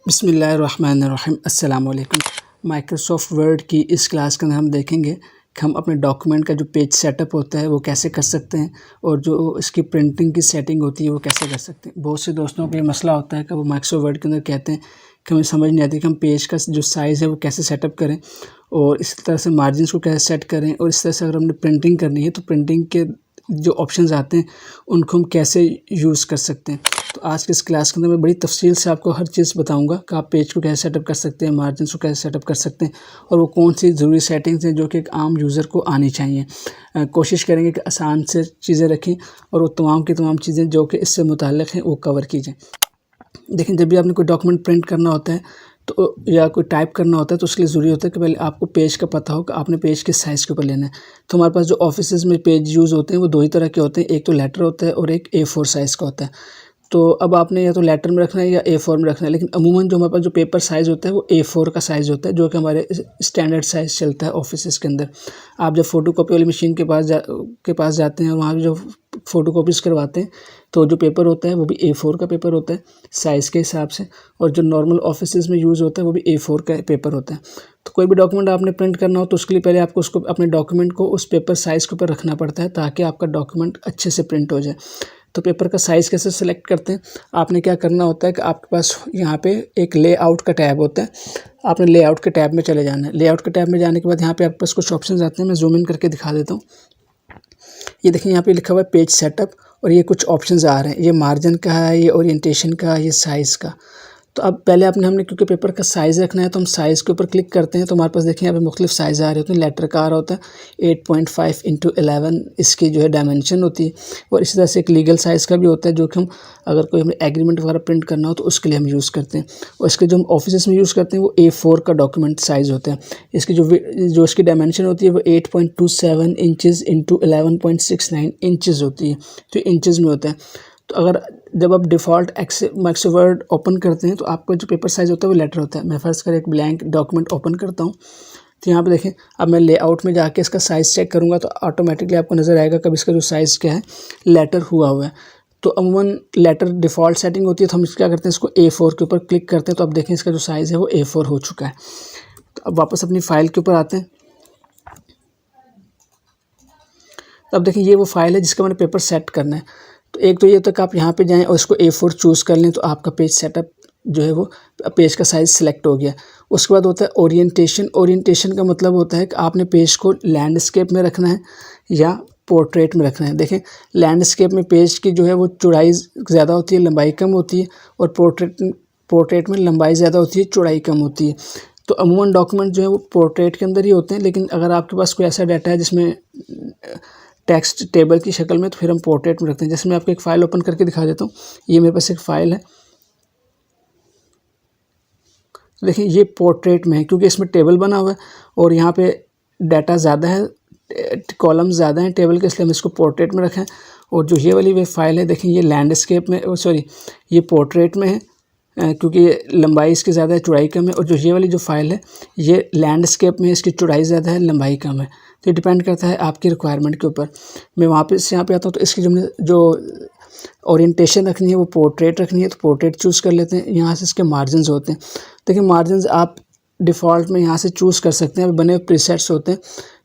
बिस्मिल्लाहिर्रहमानिर्रहीम अस्सलाम वालेकुम। माइक्रोसॉफ्ट वर्ड की इस क्लास के अंदर हम देखेंगे कि हम अपने डॉक्यूमेंट का जो पेज सेटअप होता है वो कैसे कर सकते हैं और जो इसकी प्रिंटिंग की सेटिंग होती है वो कैसे कर सकते हैं। बहुत से दोस्तों को ये मसला होता है कि वो माइक्रोसॉफ्ट वर्ड के अंदर कहते हैं कि हमें समझ नहीं आती कि हम पेज का जो साइज़ है वो कैसे सेटअप करें और इस तरह से मार्जिन को कैसे सेट करें, और इस तरह से अगर हमने प्रिंटिंग करनी है तो प्रिंटिंग के जो ऑप्शंस आते हैं उनको हम कैसे यूज़ कर सकते हैं। तो आज के इस क्लास के अंदर मैं बड़ी तफसील से आपको हर चीज़ बताऊंगा कि आप पेज को कैसे सेटअप कर सकते हैं, मार्जिन को कैसे सेटअप कर सकते हैं और वो कौन सी ज़रूरी सेटिंग्स हैं जो कि एक आम यूज़र को आनी चाहिए। कोशिश करेंगे कि आसान से चीज़ें रखें और वो तमाम की तमाम चीज़ें जो कि इससे मुताल्लिक़ हैं वो कवर की जाएँ। देखिए, जब भी आपने कोई डॉक्यूमेंट प्रिंट करना होता है तो या कोई टाइप करना होता है तो उसके लिए ज़रूरी होता है कि पहले आपको पेज का पता हो कि आपने पेज किस साइज़ के ऊपर लेना है। तो हमारे पास जो ऑफिसेज़ में पेज यूज़ होते हैं वो दो ही तरह के होते हैं, एक तो लेटर होता है और एक A4 साइज़ का होता है। तो अब आपने या तो लेटर में रखना है या A4 में रखना है, लेकिन अमूमन जो हमारे पास जो पेपर साइज़ होता है वो A4 का साइज़ होता है, जो कि हमारे स्टैंडर्ड साइज़ चलता है ऑफिसेज़ के अंदर। आप जब फ़ोटोकॉपी वाली मशीन के पास जाते हैं और वहाँ जो फ़ोटोकॉपीज़ करवाते हैं तो जो पेपर होता है वो भी A4 का पेपर होता है साइज़ के हिसाब से, और जो नॉर्मल ऑफिसेज़ में यूज़ होता है वो भी A4 का पेपर होता है। तो कोई भी डॉक्यूमेंट आपने प्रिंट करना हो तो उसके लिए पहले आपको उसको अपने डॉक्यूमेंट को उस पेपर साइज़ के ऊपर रखना पड़ता है ताकि आपका डॉक्यूमेंट अच्छे से प्रिंट हो जाए। तो पेपर का साइज़ कैसे सेलेक्ट करते हैं, आपने क्या करना होता है कि आपके पास यहाँ पे एक लेआउट का टैब होता है। आपने लेआउट के टैब में चले जाना है। लेआउट के टैब में जाने के बाद यहाँ पे आपके पास कुछ ऑप्शंस आते हैं, मैं ज़ूम इन करके दिखा देता हूँ। ये देखिए, यहाँ पे लिखा हुआ है पेज सेटअप और ये कुछ ऑप्शंस आ रहे हैं। ये मार्जिन का है, ये ओरिएंटेशन का है, ये साइज़ का। तो अब पहले हमने क्योंकि पेपर का साइज़ रखना है तो हम साइज़ के ऊपर क्लिक करते हैं तो हमारे पास देखिए यहाँ पे मुख्तलिफ साइज़ आ रहे होते हैं। लेटर का आ रहा होता है 8.5 × 11 इसकी जो है डायमेंशन होती है, और इसी तरह से एक लीगल साइज़ का भी होता है जो कि हम अगर कोई हमें एग्रीमेंट वगैरह प्रिंट करना हो तो उसके लिए हम यूज़ करते हैं। और इसके जो हम ऑफिस में यूज़ करते हैं वो A4 का डॉक्यूमेंट साइज़ होता है। इसकी जो इसकी डायमेंशन होती है वो 8.27 इंचज़ × 11.69 इंचज़ होती है, तो इंचज़ में होता है। तो अगर जब आप डिफ़ॉल्ट माइक्रोसॉफ्ट वर्ड ओपन करते हैं तो आपका जो पेपर साइज़ होता है वो लेटर होता है। मैं फ़र्ज़ कर एक ब्लैंक डॉक्यूमेंट ओपन करता हूँ तो यहाँ पे देखें, अब मैं लेआउट में जाके इसका साइज़ चेक करूँगा तो ऑटोमेटिकली आपको नज़र आएगा कब इसका जो साइज़ क्या है लेटर हुआ है। तो अमूमन लेटर डिफ़ॉल्ट सेटिंग होती है, तो हम क्या करते हैं इसको A4 के ऊपर क्लिक करते हैं तो अब देखें इसका जो साइज़ है वो A4 हो चुका है। तो अब वापस अपनी फ़ाइल के ऊपर आते हैं। अब देखिए, ये वो फाइल है जिसका मैंने पेपर सेट करना है। तो एक तो ये होता है कि आप यहाँ पे जाएँ और इसको A4 चूज़ कर लें तो आपका पेज सेटअप जो है वो पेज का साइज़ सिलेक्ट हो गया। उसके बाद होता है ओरिएंटेशन। ओरिएंटेशन का मतलब होता है कि आपने पेज को लैंडस्केप में रखना है या पोर्ट्रेट में रखना है। देखें, लैंडस्केप में पेज की जो है वो चौड़ाई ज़्यादा होती है, लंबाई कम होती है, और पोर्ट्रेट में लंबाई ज़्यादा होती है, चौड़ाई कम होती है। तो अमूमन डॉक्यूमेंट जो है वो पोर्ट्रेट के अंदर ही होते हैं, लेकिन अगर आपके पास कोई ऐसा डाटा है जिसमें टेक्स्ट टेबल की शक्ल में तो फिर हम पोर्ट्रेट में रखते हैं। जैसे मैं आपको एक फ़ाइल ओपन करके दिखा देता हूँ। ये मेरे पास एक फ़ाइल है, देखिए ये पोर्ट्रेट में है क्योंकि इसमें टेबल बना हुआ है और यहाँ पे डाटा ज़्यादा है, कॉलम ज़्यादा हैं टेबल के, इसलिए हम इसको पोर्ट्रेट में रखें। और जो ये वाली वे फाइल है देखिए, ये लैंडस्केप में ये पोर्ट्रेट में है क्योंकि लंबाई इसकी ज़्यादा है, चौड़ाई कम है। और जो ये वाली जो फाइल है ये लैंडस्केप में, इसकी चौड़ाई ज़्यादा है, लंबाई कम है। तो ये डिपेंड करता है आपकी रिक्वायरमेंट के ऊपर। मैं वापस यहाँ पे आता हूँ तो इसकी जो ओरिएंटेशन रखनी है वो पोर्ट्रेट रखनी है तो पोर्ट्रेट चूज़ कर लेते हैं। यहाँ से इसके मार्जिनस होते हैं। देखिए, मार्जिनस आप डिफ़ॉल्ट में यहाँ से चूज़ कर सकते हैं, बने प्रीसेट्स होते हैं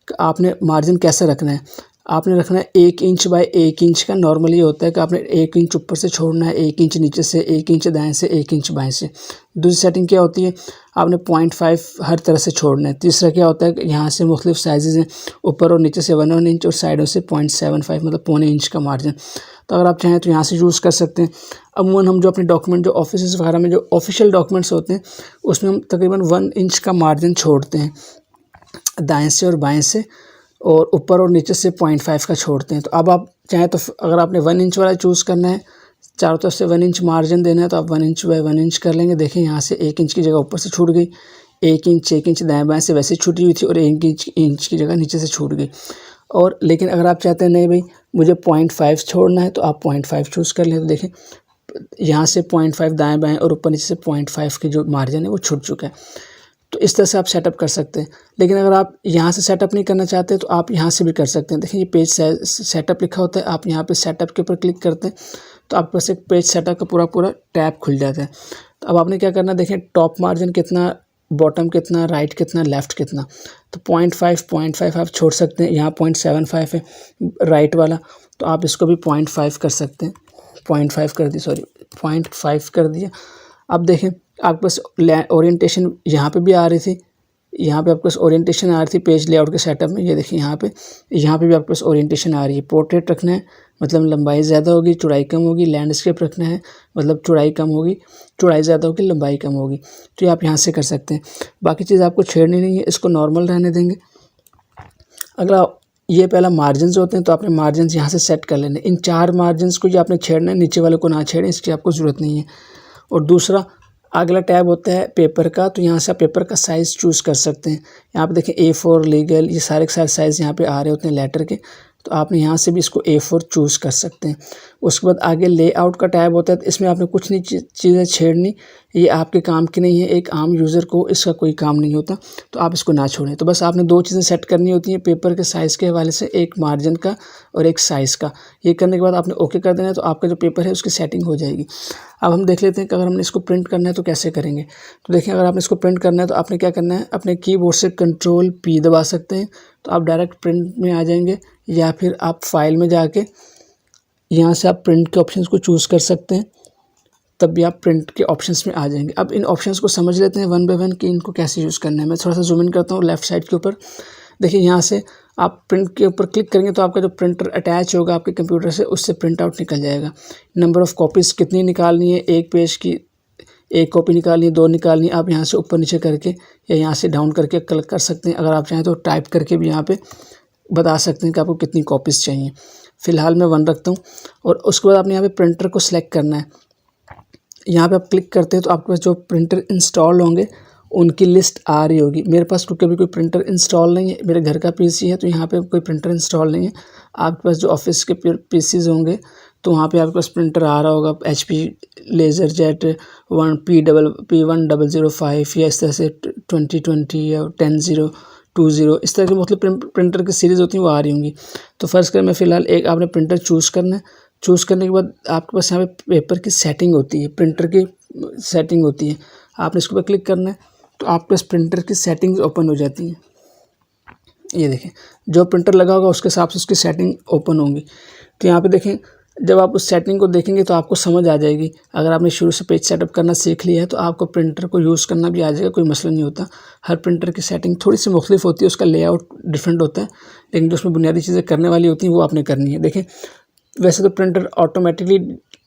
कि आपने मार्जिन कैसे रखना है। आपने रखना है 1 इंच बाय 1 इंच का। नॉर्मली होता है कि आपने 1 इंच ऊपर से छोड़ना है, 1 इंच नीचे से, 1 इंच दाएं से, 1 इंच बाएं से। दूसरी सेटिंग क्या होती है, आपने 0.5 हर तरह से छोड़ना है। तीसरा क्या होता है कि यहाँ से मुख्तलिफ साइज़ हैं, ऊपर और नीचे से 1 इंच और साइडों से 0.75 मतलब पौने इंच का मार्जिन। तो अगर आप चाहें तो यहाँ से यूज़ कर सकते हैं। अमूमन हम जो अपने डॉक्यूमेंट जो ऑफिस वगैरह में जो ऑफिशियल डॉक्यूमेंट्स होते हैं उसमें हम तकरीबन 1 इंच का मार्जिन छोड़ते हैं दाएँ से और बाएँ से, और ऊपर और नीचे से 0.5 का छोड़ते हैं। तो अब आप चाहें तो अगर आपने 1 इंच वाला चूज़ करना है, चारों तरफ से 1 इंच मार्जिन देना है, तो आप 1 इंच बाय 1 इंच कर लेंगे। देखें, यहाँ से 1 इंच की जगह ऊपर से छूट गई, 1 इंच दाएँ बाएँ से वैसे छूटी हुई थी, और 1 इंच की जगह नीचे से छूट गई। और लेकिन अगर आप चाहते हैं नहीं भाई मुझे 0.5 छोड़ना है तो आप 0.5 चूज़ कर लें। तो देखें, यहाँ से 0.5 दाएँ बाएँ और ऊपर नीचे से 0.5 की जो मार्जिन है वो छूट चुका है। तो इस तरह से आप सेटअप कर सकते हैं। लेकिन अगर आप यहाँ से सेटअप नहीं करना चाहते तो आप यहाँ से भी कर सकते हैं। देखिए, ये पेज सेटअप लिखा होता है, आप यहाँ पे सेटअप के ऊपर क्लिक करते हैं तो आपके पास एक पेज सेटअप का पूरा टैब खुल जाता है। तो अब आपने क्या करना है, देखें टॉप मार्जिन कितना, बॉटम कितना, राइट कितना, लेफ़्ट कितना। तो 0.5 आप छोड़ सकते हैं, यहाँ 0.75 है राइट वाला, तो आप इसको भी 0.5 कर सकते हैं। 0.5 कर दी, सॉरी 0.5 कर दिया। अब देखें आपके पास ओरिएंटेशन यहाँ पे भी आ रही थी, यहाँ पे आपके पास ओरिएंटेशन आ रही थी पेज लेआउट के सेटअप में। ये देखिए यहाँ पे भी आपके पास ओरिएंटेशन आ रही है। पोर्ट्रेट रखना है मतलब लंबाई ज़्यादा होगी, चौड़ाई कम होगी। लैंडस्केप रखना है मतलब चौड़ाई कम होगी, चौड़ाई ज़्यादा होगी, लंबाई कम होगी। तो ये आप यहाँ से कर सकते हैं। बाकी चीज़ आपको छेड़नी नहीं है, इसको नॉर्मल रहने देंगे। अगला ये पहला मार्जिन्स होते हैं, तो आपने मार्जिन्स यहाँ से सेट कर लेने। इन 4 मार्जिन्स को जो आपने छेड़ना है, नीचे वाले को ना छेड़ें, इसकी आपको ज़रूरत नहीं है। और दूसरा अगला टैब होता है पेपर का, तो यहाँ से आप पेपर का साइज़ चूज़ कर सकते हैं। यहाँ पे देखें A4 लीगल, ये सारे के सारे साइज़ यहाँ पे आ रहे होते हैं लेटर के, तो आपने यहाँ से भी इसको A4 चूज़ कर सकते हैं। उसके बाद आगे लेआउट का टैब होता है, तो इसमें आपने कुछ नहीं चीज़ें छेड़नी, ये आपके काम की नहीं है, एक आम यूज़र को इसका कोई काम नहीं होता, तो आप इसको ना छोड़ें। तो बस आपने 2 चीज़ें सेट करनी होती हैं पेपर के साइज़ के हवाले से, एक मार्जिन का और एक साइज़ का। ये करने के बाद आपने ओके कर देना है, तो आपका जो पेपर है उसकी सेटिंग हो जाएगी। अब हम देख लेते हैं कि अगर हमने इसको प्रिंट करना है तो कैसे करेंगे। तो देखिए अगर आपने इसको प्रिंट करना है तो आपने क्या करना है, अपने कीबोर्ड से Ctrl+P दबा सकते हैं, तो आप डायरेक्ट प्रिंट में आ जाएंगे, या फिर आप फाइल में जाके यहाँ से आप प्रिंट के ऑप्शंस को चूज़ कर सकते हैं, तब भी आप प्रिंट के ऑप्शंस में आ जाएंगे। अब इन ऑप्शंस को समझ लेते हैं वन बाय वन कि इनको कैसे यूज़ करना है। मैं थोड़ा सा जूम इन करता हूँ लेफ़्ट साइड के ऊपर। देखिए यहाँ से आप प्रिंट के ऊपर क्लिक करेंगे तो आपका जो प्रिंटर अटैच होगा आपके कंप्यूटर से, उससे प्रिंट आउट निकल जाएगा। नंबर ऑफ़ कॉपीज़ कितनी निकालनी है, एक पेज की 1 कॉपी निकालनी है, 2 निकालनी है, आप यहाँ से ऊपर नीचे करके या यहाँ से डाउन करके कलेक्ट कर सकते हैं। अगर आप चाहें तो टाइप करके भी यहाँ पे बता सकते हैं कि आपको कितनी कॉपीज़ चाहिए। फ़िलहाल मैं 1 रखता हूँ। और उसके बाद आपने यहाँ पे प्रिंटर को सिलेक्ट करना है। यहाँ पे आप क्लिक करते हैं तो आपके पास जो प्रिंटर इंस्टॉल होंगे उनकी लिस्ट आ रही होगी। मेरे पास क्योंकि अभी कोई प्रिंटर इंस्टॉल नहीं है, मेरे घर का पीसी है, तो यहाँ पे कोई प्रिंटर इंस्टॉल नहीं है। आपके पास जो ऑफिस के पीसीज होंगे तो वहाँ पे आपके पास प्रिंटर आ रहा होगा, HP LaserJet P1005 या इस तरह से 2020 या 1020 इस तरह के मतलब प्रिंटर की सीरीज़ होती हैं, वो आ रही होंगी। तो फ़र्ज़ करें मैं फ़िलहाल एक आपने प्रिंटर चूज़ करना है। चूज़ करने के बाद आपके पास यहाँ पे पेपर की सेटिंग होती है, प्रिंटर की सेटिंग होती है, आपने इसके ऊपर क्लिक करना है, तो आपके पास प्रिंटर की सेटिंग्स ओपन हो जाती हैं। ये देखें जो प्रिंटर लगा होगा उसके हिसाब से उसकी सेटिंग ओपन होंगी। तो यहाँ पे देखें जब आप उस सेटिंग को देखेंगे तो आपको समझ आ जाएगी। अगर आपने शुरू से पेज सेटअप करना सीख लिया है तो आपको प्रिंटर को यूज़ करना भी आ जाएगा, कोई मसला नहीं होता। हर प्रिंटर की सेटिंग थोड़ी सी मुख्तलिफ होती है, उसका लेआउट डिफरेंट होता है, लेकिन जो उसमें बुनियादी चीज़ें करने वाली होती हैं वो आपने करनी है। देखें वैसे तो प्रिंटर ऑटोमेटिकली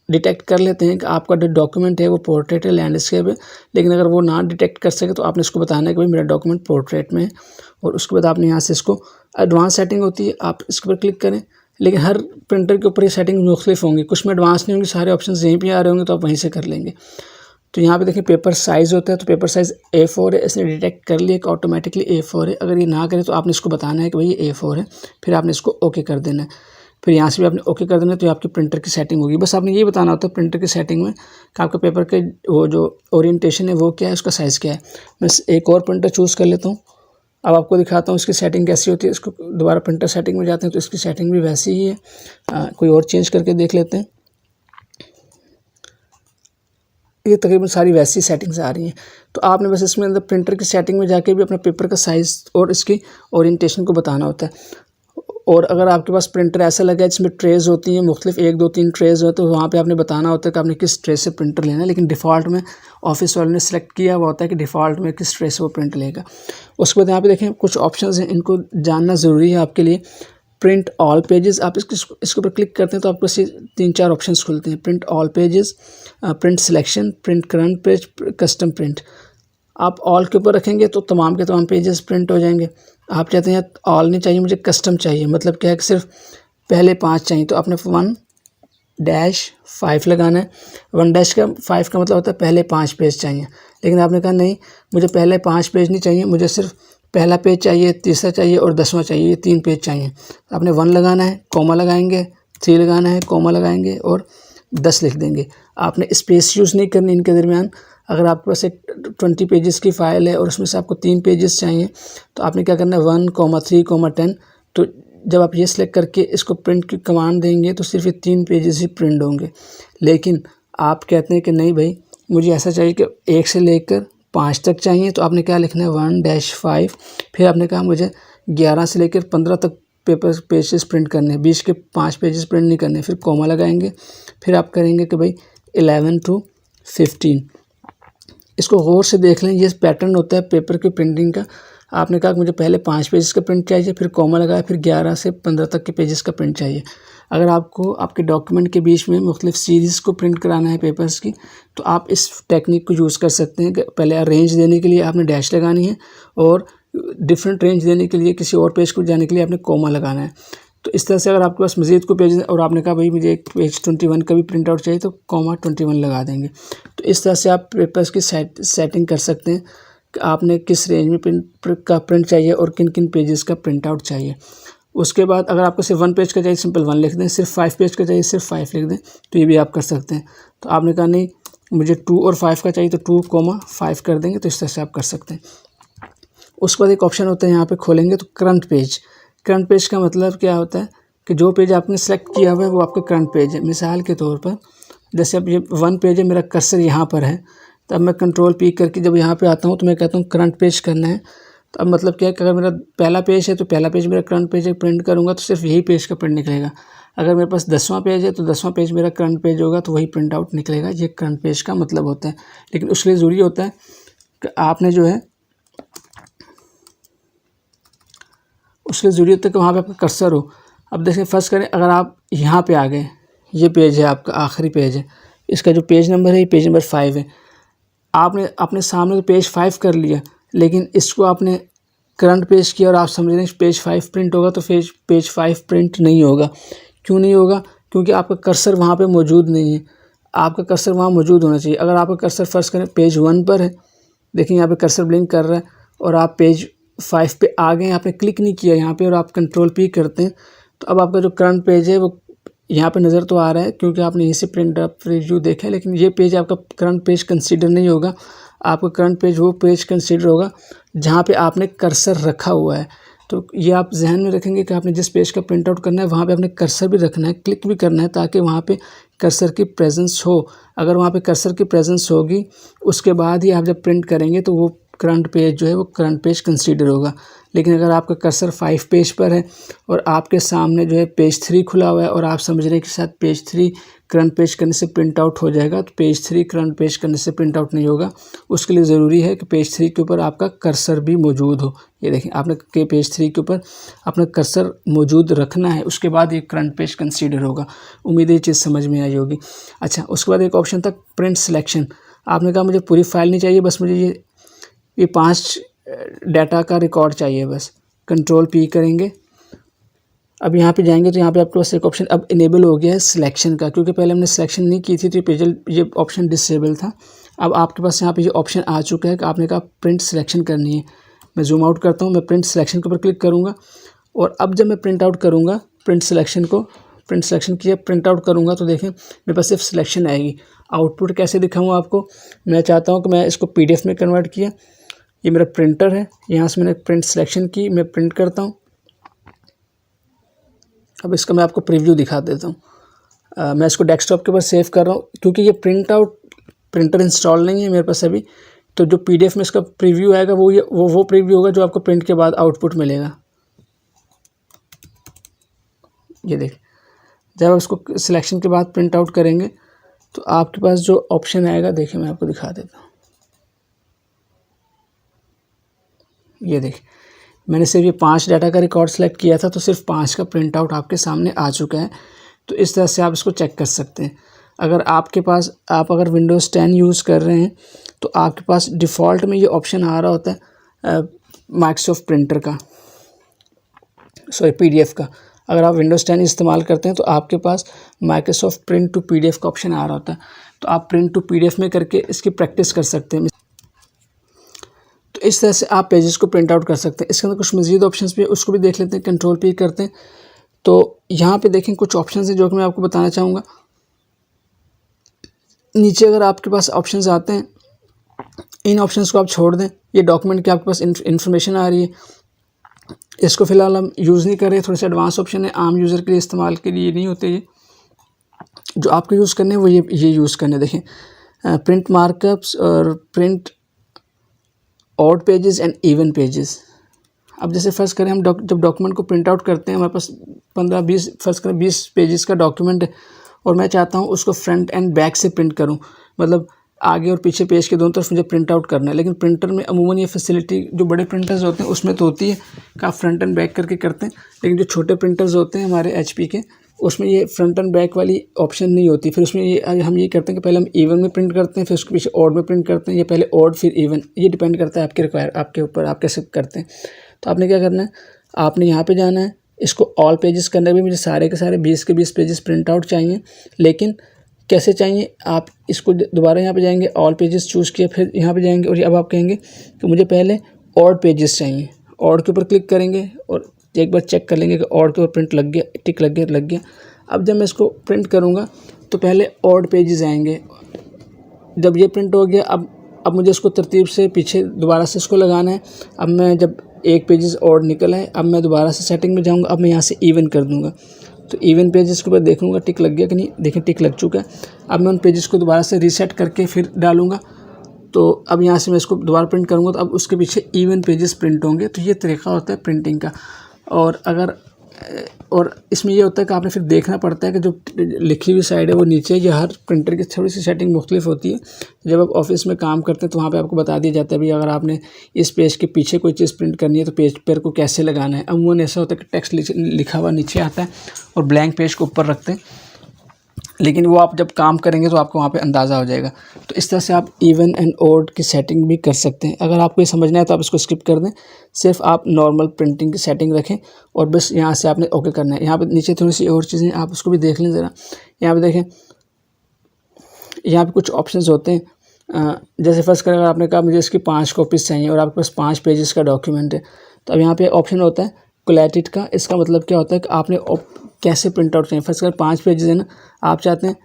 डिटेक्ट कर लेते हैं कि आपका जो डॉक्यूमेंट है वो पोर्ट्रेट है, लैंडस्केप है, लेकिन अगर वो ना डिटेक्ट कर सके तो आपने इसको बताना है कि भाई मेरा डॉक्यूमेंट पोर्ट्रेट में है। और उसके बाद आपने यहाँ से इसको एडवांस सेटिंग होती है, आप इसके ऊपर क्लिक करें। लेकिन हर प्रिंटर के ऊपर ये सेटिंग मुख्तलिफ होंगी, कुछ में एडवांस नहीं होंगी, सारे ऑप्शन यहीं पे आ रहे होंगे, तो आप वहीं से कर लेंगे। तो यहाँ पे देखिए पेपर साइज़ होता है, तो पेपर साइज़ A4 है, इसने डिटेक्ट कर लिया कि ऑटोमेटिकली A4 है। अगर ये ना करे तो आपने इसको बताना है कि भाई ये A4 है, फिर आपने इसको ओके कर देना है। फिर यहाँ से भी आपने ओके कर देना है, तो आपकी प्रिंटर की सेटिंग होगी। बस आपने ये बताना होता है प्रिंटर की सेटिंग में कि आपके पेपर के वो जो ओरिएंटेशन है वो क्या है, उसका साइज़ क्या है। मैं एक और प्रिंटर चूज़ कर लेता हूँ, अब आपको दिखाता हूँ इसकी सेटिंग कैसी होती है। इसको दोबारा प्रिंटर सेटिंग में जाते हैं तो इसकी सेटिंग भी वैसी ही है। कोई और चेंज करके देख लेते हैं। ये तकरीबन सारी वैसी सेटिंग्स आ रही हैं। तो आपने बस इसमें अंदर प्रिंटर की सेटिंग में जाके भी अपने पेपर का साइज़ और इसकी ओरिएंटेशन को बताना होता है। और अगर आपके पास प्रिंटर ऐसा लगा है जिसमें ट्रेज़ होती हैं मुख्तलिफ 1 2 3 ट्रेज़ हो, तो वहाँ पे आपने बताना होता है कि आपने किस ट्रे से प्रिंटर लेना है। लेकिन डिफ़ॉल्ट में ऑफिस वालों ने सेलेक्ट किया हुआ होता है कि डिफ़ॉल्ट में किस ट्रे से वो प्रिंट लेगा। उसके बाद यहाँ पे देखें कुछ ऑप्शंस हैं, इनको जानना ज़रूरी है आपके लिए। प्रिंट ऑल पेजेस, आप इसके ऊपर क्लिक करते हैं तो आपको 3-4 ऑप्शंस खुलते हैं। Print all pages, print selection, print current page, custom print. आप ऑल के ऊपर रखेंगे तो तमाम के तमाम पेजेस प्रिंट हो जाएंगे। आप चाहते हैं ऑल नहीं चाहिए, मुझे कस्टम चाहिए, मतलब क्या है कि सिर्फ पहले 5 चाहिए, तो आपने 1-5 लगाना है। 1-5 का मतलब होता है पहले 5 पेज चाहिए। लेकिन आपने कहा नहीं, मुझे पहले 5 पेज नहीं चाहिए, मुझे सिर्फ पहला पेज चाहिए, तीसरा चाहिए और 10वां चाहिए, ये 3 पेज चाहिए। आपने 1 लगाना है, कोमा लगाएंगे, 3 लगाना है, कोमा लगाएंगे और 10 लिख देंगे। आपने स्पेस यूज़ नहीं करनी इनके दरमियान। अगर आपके पास एक 20 पेजेस की फ़ाइल है और उसमें से आपको 3 पेजेस चाहिए, तो आपने क्या करना है 1, 3, 10। तो जब आप ये सिलेक्ट करके इसको प्रिंट की कमांड देंगे तो सिर्फ ये 3 पेजेस ही प्रिंट होंगे। लेकिन आप कहते हैं कि नहीं भाई मुझे ऐसा चाहिए कि 1 से लेकर 5 तक चाहिए, तो आपने क्या लिखना है 1-5। फिर आपने कहा मुझे 11 से लेकर 15 तक पेजेस प्रिंट करने हैं, 20 के 5 पेजेस प्रिंट नहीं करने। फिर कॉमा लगाएंगे, फिर आप करेंगे कि भाई 11 to 15। इसको गौर से देख लें, ये पैटर्न होता है पेपर की प्रिंटिंग का। आपने कहा कि मुझे पहले 5 पेजेस का प्रिंट चाहिए, फिर कॉमा लगाया, फिर 11 से 15 तक के पेजेस का प्रिंट चाहिए। अगर आपको आपके डॉक्यूमेंट के बीच में मुख्तलिफ सीरीज़ को प्रिंट कराना है पेपर्स की, तो आप इस टेक्निक को यूज़ कर सकते हैं कि पहले रेंज देने के लिए आपने डैश लगानी है, और डिफरेंट रेंज देने के लिए किसी और पेज को जाने के लिए आपने कॉमा लगाना है। तो इस तरह से अगर आपके पास मज़ीद कोई पेज और आपने कहा भाई मुझे एक पेज 21 का भी प्रिंट आउट चाहिए, तो कॉमा 21 लगा देंगे। तो इस तरह से आप पेपर्स की सेटिंग कर सकते हैं कि आपने किस रेंज में प्रिंट चाहिए और किन किन पेजेस का प्रिंट आउट चाहिए। उसके बाद अगर आपको सिर्फ 1 पेज का चाहिए, सिंपल 1 लिख दें। सिर्फ 5 पेज का चाहिए, सिर्फ 5 लिख दें। तो ये भी आप कर सकते हैं। तो आपने कहा नहीं मुझे 2 और 5 का चाहिए, तो 2, 5 कर देंगे। तो इस तरह से आप कर सकते हैं। उसके बाद एक ऑप्शन होता है, यहाँ पे खोलेंगे तो करंट पेज। करंट पेज का मतलब क्या होता है कि जो पेज आपने सेलेक्ट किया हुआ है वो आपका करंट पेज है। मिसाल के तौर पर जैसे अब ये 1 पेज है, मेरा कर्सर यहाँ पर है, तो अब मैं कंट्रोल P करके जब यहाँ पे आता हूँ तो मैं कहता हूँ करंट पेज करना है। तो अब मतलब क्या है कि अगर मेरा पहला पेज है तो पहला पेज मेरा करंट पेज है, प्रिंट करूँगा तो सिर्फ यही पेज का प्रिंट निकलेगा। अगर मेरे पास 10वां पेज है तो 10वां पेज मेरा करंट पेज होगा, तो वही प्रिंट आउट निकलेगा। ये करंट पेज का मतलब होता है। लेकिन उसके लिए ज़रूरी होता है कि आपने जो है उसके ज़रूरी होता है कि वहाँ पे आपका कर्सर हो। अब देखिए फर्स्ट करें, अगर आप यहाँ पे आ गए, ये पेज है आपका आखिरी पेज है, इसका जो पेज नंबर है ये पेज नंबर 5 है। आपने अपने सामने तो पेज 5 कर लिया, लेकिन इसको आपने करंट पेज किया और आप समझ रहे हैं पेज 5 प्रिंट होगा, तो पेज 5 प्रिंट नहीं होगा। क्यों नहीं होगा? क्योंकि आपका कर्सर वहाँ पे मौजूद नहीं है। आपका कर्सर वहाँ मौजूद होना चाहिए। अगर आपका कर्सर फर्स्ट करें पेज 1 पर है, देखिए यहाँ पे कर्सर ब्लिंक कर रहा है, और आप पेज 5 पे आ गए, आपने क्लिक नहीं किया यहाँ पे और आप कंट्रोल P करते हैं, तो अब आपका जो करंट पेज है वो यहाँ पे नज़र तो आ रहा है क्योंकि आपने यहीं से प्रिंट अप रिव्यू देखा है, लेकिन ये पेज आपका करंट पेज कंसीडर नहीं होगा। आपका करंट पेज वो पेज कंसीडर होगा जहाँ पे आपने कर्सर रखा हुआ है। तो ये आप जहन में रखेंगे कि आपने जिस पेज का प्रिंट आउट करना है वहाँ पे आपने कर्सर भी रखना है, क्लिक भी करना है, ताकि वहाँ पे कर्सर की प्रेजेंस हो। अगर वहाँ पे कर्सर की प्रेजेंस होगी, उसके बाद ही आप जब प्रिंट करेंगे तो वो करंट पेज जो है वो करंट पेज कंसीडर होगा। लेकिन अगर आपका कर्सर 5 पेज पर है और आपके सामने जो है पेज 3 खुला हुआ है और आप समझ रहे हैं कि शायद पेज 3 करंट पेज करने से प्रिंट आउट हो जाएगा, तो पेज 3 करंट पेज करने से प्रिंट आउट नहीं होगा। उसके लिए ज़रूरी है कि पेज 3 के ऊपर आपका कर्सर भी मौजूद हो। ये देखें, आपने के पेज 3 के ऊपर अपना कर्सर मौजूद रखना है, उसके बाद ये करंट पेज कंसीडर होगा। उम्मीद है ये चीज़ समझ में आई होगी। अच्छा, उसके बाद एक ऑप्शन था प्रिंट सिलेक्शन। आपने कहा मुझे पूरी फाइल नहीं चाहिए, बस मुझे ये 5 डाटा का रिकॉर्ड चाहिए बस। कंट्रोल P करेंगे, अब यहाँ पे जाएंगे तो यहाँ पे आपके पास एक ऑप्शन अब इनेबल हो गया है सिलेक्शन का, क्योंकि पहले हमने सिलेक्शन नहीं की थी तो ये ऑप्शन डिसेबल था। अब आपके पास यहाँ पे ये ऑप्शन आ चुका है कि आपने कहा प्रिंट सिलेक्शन करनी है। मैं जूम आउट करता हूँ, मैं प्रिंट सिलेक्शन के ऊपर क्लिक करूँगा, और अब जब मैं प्रिंट आउट करूँगा प्रिंट सिलेक्शन किया, प्रिंट आउट करूँगा तो देखें मेरे पास सिर्फ सिलेक्शन आएगी। आउटपुट कैसे दिखाऊँ आपको? मैं चाहता हूँ कि मैं इसको PDF में कन्वर्ट किया। ये मेरा प्रिंटर है, यहाँ से मैंने प्रिंट सिलेक्शन की, मैं प्रिंट करता हूँ। अब इसका मैं आपको प्रीव्यू दिखा देता हूँ। मैं इसको डेस्कटॉप के ऊपर सेव कर रहा हूँ, क्योंकि ये प्रिंटर इंस्टॉल नहीं है मेरे पास अभी। तो जो PDF में इसका प्रीव्यू आएगा वो प्रीव्यू होगा जो आपको प्रिंट के बाद आउटपुट मिलेगा। ये देख, जब आप इसको सिलेक्शन के बाद प्रिंट आउट करेंगे तो आपके पास जो ऑप्शन आएगा, देखिए मैं आपको दिखा देता हूँ। ये देख, मैंने सिर्फ ये 5 डाटा का रिकॉर्ड सेलेक्ट किया था, तो सिर्फ 5 का प्रिंट आउट आपके सामने आ चुका है। तो इस तरह से आप इसको चेक कर सकते हैं। अगर आपके पास आप अगर विंडोज़ 10 यूज़ कर रहे हैं तो आपके पास डिफ़ॉल्ट में ये ऑप्शन आ रहा होता है माइक्रोसॉफ्ट प्रिंटर का, सॉरी PDF का। अगर आप विंडोज़ 10 इस्तेमाल करते हैं तो आपके पास माइक्रोसॉफ्ट प्रिंट टू PDF का ऑप्शन आ रहा होता है। तो आप प्रिंट टू PDF में करके इसकी प्रैक्टिस कर सकते हैं। तो इस तरह से आप पेजेस को प्रिंट आउट कर सकते हैं। इसके अंदर कुछ मज़ीद ऑप्शंस भी है, उसको भी देख लेते हैं। कंट्रोल P करते हैं तो यहाँ पे देखें कुछ ऑप्शंस हैं जो कि मैं आपको बताना चाहूँगा। नीचे अगर आपके पास ऑप्शंस आते हैं, इन ऑप्शंस को आप छोड़ दें। ये डॉक्यूमेंट की आपके पास इन्फॉर्मेशन आ रही है, इसको फ़िलहाल हम यूज़ नहीं कर रहे। थोड़े से एडवांस ऑप्शन है, आम यूज़र के लिए इस्तेमाल के लिए नहीं होते। ये जो आपको यूज़ करने हैं वो ये यूज़ करने। देखें प्रिंट मार्कअप्स और print odd pages and even pages. अब जैसे फर्स्ट करें हम जब डॉक्यूमेंट को प्रिंट आउट करते हैं, हमारे पास 15-20 फर्स्ट करें 20 पेजेस का डॉक्यूमेंट है और मैं चाहता हूँ उसको फ्रंट एंड बैक से प्रिंट करूँ, मतलब आगे और पीछे पेज के दोनों तरफ मुझे प्रिंट आउट करना है। लेकिन प्रिंटर में अमूमन ये फैसिलिटी जो बड़े प्रिंटर्स होते हैं उसमें तो होती है कि आप फ्रंट एंड बैक करके करते हैं, लेकिन जो छोटे प्रिंटर्स होते हैं हमारे HP के, उसमें ये फ्रंट एंड बैक वाली ऑप्शन नहीं होती। फिर उसमें ये हम ये करते हैं कि पहले हम इवन में प्रिंट करते हैं, फिर उसके पीछे ऑड में प्रिंट करते हैं, या पहले ऑड फिर इवन, ये डिपेंड करता है आपके ऊपर आप कैसे करते हैं। तो आपने क्या करना है, आपने यहाँ पे जाना है, इसको ऑल पेजेस करने में मुझे सारे के सारे 20 के 20 पेजेस प्रिंट आउट चाहिए। लेकिन कैसे चाहिए, आप इसको दोबारा यहाँ पे जाएंगे, ऑल पेजेस चूज़ किया, फिर यहाँ पे जाएंगे और अब आप कहेंगे कि मुझे पहले ऑड पेजेस चाहिए। ऑड के ऊपर क्लिक करेंगे और एक बार चेक कर लेंगे कि ऑड के ऊपर प्रिंट लग गया, टिक लग गया। अब जब मैं इसको प्रिंट करूँगा तो पहले ऑड पेजेस आएंगे। जब ये प्रिंट हो गया, अब मुझे इसको तरतीब से पीछे दोबारा से इसको लगाना है। अब मैं जब एक पेजेस ऑड निकला है, अब मैं दोबारा से सेटिंग में जाऊँगा, अब मैं यहाँ से इवन कर दूँगा। तो इवन पेजेस के ऊपर देखूँगा टिक लग गया कि नहीं, देखें टिक लग चुका है। अब मैं उन पेजेस को दोबारा से रीसेट करके फिर डालूँगा। तो अब यहाँ से मैं इसको दोबारा प्रिंट करूँगा तो अब उसके पीछे इवन पेजेस प्रिंट होंगे। तो ये तरीका होता है प्रिंटिंग का। और इसमें ये होता है कि आपने फिर देखना पड़ता है कि जो लिखी हुई साइड है वो नीचे, या हर प्रिंटर की थोड़ी सी सेटिंग मुख्तलिफ होती है। जब आप ऑफिस में काम करते हैं तो वहाँ पे आपको बता दिया जाता है भाई अगर आपने इस पेज के पीछे कोई चीज़ प्रिंट करनी है तो पेज पर को कैसे लगाना है। अमूमन ऐसा होता है कि टेक्स्ट लिखा हुआ नीचे आता है और ब्लैंक पेज को ऊपर रखते हैं, लेकिन वो आप जब काम करेंगे तो आपको वहाँ पे अंदाज़ा हो जाएगा। तो इस तरह से आप इवन एंड ऑड की सेटिंग भी कर सकते हैं। अगर आपको ये समझना है तो आप इसको स्किप कर दें, सिर्फ आप नॉर्मल प्रिंटिंग की सेटिंग रखें और बस यहाँ से आपने ओके करना है। यहाँ पे नीचे थोड़ी सी और चीज़ें आप उसको भी देख लें ज़रा। यहाँ पे देखें, यहाँ पे कुछ ऑप्शंस होते हैं। जैसे फर्स्ट कर अगर आपने कहा मुझे इसकी 5 कॉपीज़ चाहिए और आपके पास 5 पेजेस का डॉक्यूमेंट है, तो अब यहाँ पे ऑप्शन होता है कोलैटेड का। इसका मतलब क्या होता है कि आपने कैसे प्रिंट आउट चाहिए। फर्स्ट कर 5 पेजेस है ना, आप चाहते हैं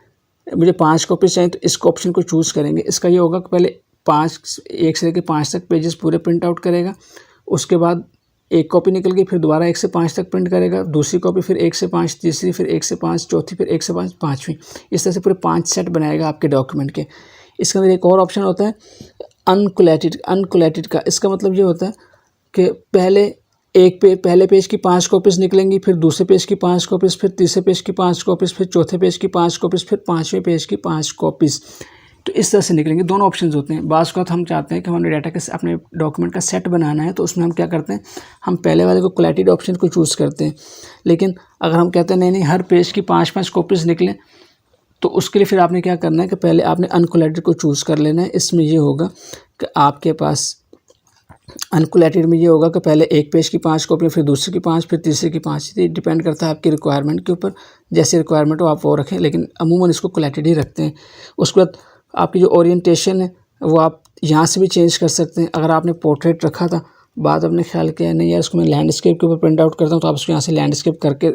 मुझे 5 कॉपीज़ चाहिए, तो इस ऑप्शन को चूज़ करेंगे। इसका ये होगा कि पहले 1 से लेकर 5 तक पेजेस पूरे प्रिंट आउट करेगा, उसके बाद एक कॉपी निकल गई, फिर दोबारा 1 से 5 तक प्रिंट करेगा, दूसरी कॉपी फिर 1 से 5, तीसरी फिर 1 से 5, चौथी फिर 1 से 5, पाँचवीं। इस तरह से पूरे 5 सेट बनाएगा आपके डॉक्यूमेंट के। इसके अंदर एक और ऑप्शन होता है अनकोलैटेड का। इसका मतलब ये होता है कि पहले पेज की 5 कॉपीज़ निकलेंगी, फिर दूसरे पेज की 5 कॉपीज़, फिर तीसरे पेज की 5 कॉपीज़, फिर चौथे पेज की 5 कॉपीज़, फिर 5वें पेज की 5 कॉपीज़। तो इस तरह से निकलेंगे। दोनों ऑप्शंस होते हैं। बाज़ का हम चाहते हैं कि हमें डाटा के अपने डॉक्यूमेंट का सेट बनाना है, तो उसमें हम क्या करते हैं, हम पहले वाले को कोलैटेड ऑप्शन को चूज़ करते हैं। लेकिन अगर हम कहते हैं नहीं हर पेज की 5-5 कॉपीज़ निकलें, तो उसके लिए फिर आपने क्या करना है कि पहले आपने अनकोलैटेड को चूज़ कर लेना है। इसमें ये होगा कि आपके पास अनकोलैटेड में ये होगा कि पहले एक पेज की 5 कॉपी, फिर दूसरे की 5, फिर तीसरे की 5। ये डिपेंड करता है आपकी रिक्वायरमेंट के ऊपर, जैसे रिक्वायरमेंट हो आप वो रखें, लेकिन अमूमन इसको कोलैटेड ही रखते हैं। उसके बाद आपकी जो ओरिएंटेशन है वो आप यहाँ से भी चेंज कर सकते हैं। अगर आपने पोर्ट्रेट रखा था, बाद अपने ख्याल किया नहीं यार इसको मैं लैंडस्केप के ऊपर प्रिंट आउट करता हूँ, तो आप उसको यहाँ से लैंडस्केप करके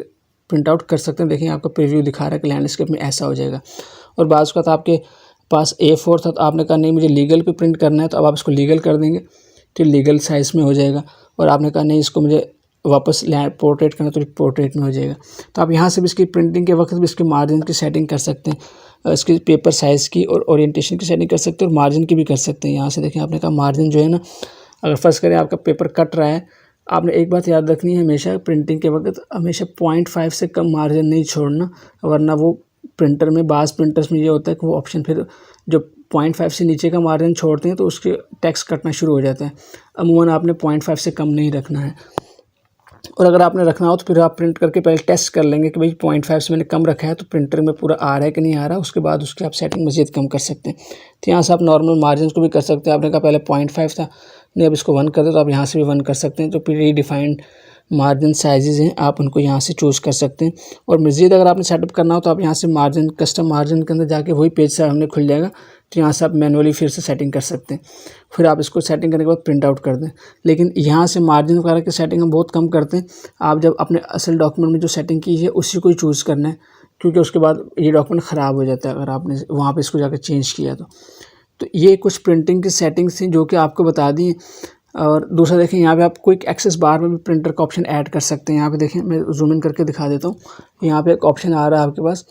प्रिंट आउट कर सकते हैं। देखिए आपका प्रीव्यू दिखा रहा है कि लैंडस्केप में ऐसा हो जाएगा। और बाज़ का आपके पास A4 था, तो आपने कहा नहीं मुझे लीगल पे प्रिंट करना है, तो अब आप इसको लीगल कर देंगे तो लीगल साइज़ में हो जाएगा। और आपने कहा नहीं इसको मुझे वापस पोर्ट्रेट करना, तो पोर्ट्रेट में हो जाएगा। तो आप यहाँ से भी इसकी प्रिंटिंग के वक्त भी इसके मार्जिन की सेटिंग कर सकते हैं, इसकी पेपर साइज़ की और ओरिएंटेशन की सेटिंग कर सकते हैं, और मार्जिन की भी कर सकते हैं। यहाँ से देखें आपने कहा मार्जिन जो है ना, अगर फर्स्ट करें आपका पेपर कट रहा है, आपने एक बात याद रखनी है हमेशा प्रिंटिंग के वक्त, हमेशा 0.5 से कम मार्जिन नहीं छोड़ना, वरना वो प्रिंटर में बाज़ प्रिंटर्स में ये होता है कि वो ऑप्शन फिर जो 0.5 से नीचे का मार्जिन छोड़ते हैं तो उसके टेक्स्ट कटना शुरू हो जाता है। अमूमन आपने 0.5 से कम नहीं रखना है। और अगर आपने रखना हो तो फिर आप प्रिंट करके पहले टेस्ट कर लेंगे कि भाई 0.5 से मैंने कम रखा है तो प्रिंटर में पूरा आ रहा है कि नहीं आ रहा। उसके बाद उसकी आप सेटिंग मज़ीद कम कर सकते हैं। तो यहाँ से आप नॉर्मल मार्जिन को भी कर सकते हैं। आपने कहा पहले 0.5 था, नहीं अब इसको 1 कर दो, तो आप यहाँ से भी 1 कर सकते हैं। तो प्री डिफाइंड मार्जिन साइजेज़ हैं, आप उनको यहाँ से चूज़ कर सकते हैं। और मज़ीद अगर आपने सेटअप करना हो तो आप यहाँ से मार्जिन, कस्टम मार्जिन के अंदर जाके वही पेज सामने खुल जाएगा, तो यहाँ से आप मैनुअली फिर से सेटिंग कर सकते हैं। फिर आप इसको सेटिंग करने के बाद प्रिंट आउट कर दें। लेकिन यहाँ से मार्जिन वगैरह की सेटिंग हम बहुत कम करते हैं। आप जब अपने असल डॉक्यूमेंट में जो सेटिंग की है उसी को ही चूज़ करना है, क्योंकि उसके बाद ये डॉक्यूमेंट ख़राब हो जाता है अगर आपने वहाँ पर इसको जाकर चेंज किया तो ये कुछ प्रिंटिंग की सेटिंग्स थी जो कि आपको बता दी। और दूसरा देखें यहाँ पे आप क्विक एक्सेस बार में भी प्रिंटर का ऑप्शन ऐड कर सकते हैं। यहाँ पे देखें, मैं जूम इन करके दिखा देता हूँ। यहाँ पे एक ऑप्शन आ रहा है आपके पास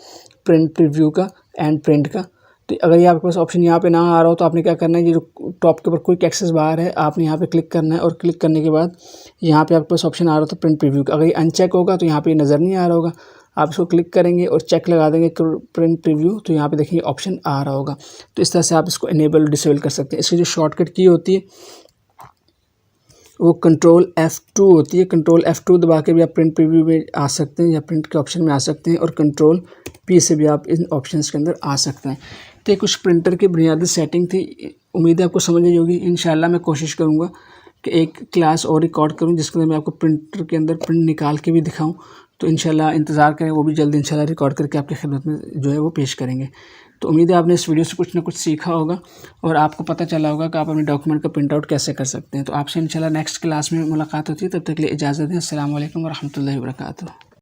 प्रिंट प्रीव्यू का एंड प्रिंट का। तो अगर ये आपके पास ऑप्शन यहाँ पे ना आ रहा हो तो आपने क्या करना है, ये जो टॉप के ऊपर क्विक एक्सेस बार है आपने यहाँ पे क्लिक करना है, और क्लिक करने के बाद यहाँ पे आपके पास ऑप्शन आ रहा था प्रिंट प्रीव्यू का। अगर ये अनचेक होगा तो यहाँ पे नज़र नहीं आ रहा होगा, आप इसको क्लिक करेंगे और चेक लगा देंगे प्रिंट प्रीव्यू, तो यहाँ पे देखिए ऑप्शन आ रहा होगा। तो इस तरह से आप इसको इनेबल डिसेबल कर सकते हैं। इसकी जो शॉर्टकट की होती है वो कंट्रोल F2 होती है। कंट्रोल F2 दबा के भी आप प्रिंट प्रीव्यू में आ सकते हैं या प्रिंट के ऑप्शन में आ सकते हैं, और कंट्रोल P से भी आप इन ऑप्शंस के अंदर आ सकते हैं। तो ये कुछ प्रिंटर की बुनियादी सेटिंग थी, उम्मीद है आपको समझ आई होगी। इंशाल्लाह मैं कोशिश करूँगा कि एक क्लास और रिकॉर्ड करूँ जिसके अंदर मैं आपको प्रिंटर के अंदर प्रिंट निकाल के भी दिखाऊँ। तो इंशाल्लाह इंतज़ार करें, वो भी जल्दी इंशाल्लाह रिकॉर्ड करके आपकी खिदमत में जो है वो पेश करेंगे। तो उम्मीद है आपने इस वीडियो से कुछ ना कुछ सीखा होगा और आपको पता चला होगा कि आप अपने डॉक्यूमेंट का प्रिंट आउट कैसे कर सकते हैं। तो आपसे इंशाल्लाह नेक्स्ट क्लास में मुलाकात होती है, तब तक के लिए इजाज़त दें। अस्सलाम वालेकुम व रहमतुल्लाहि व बरकातुहू।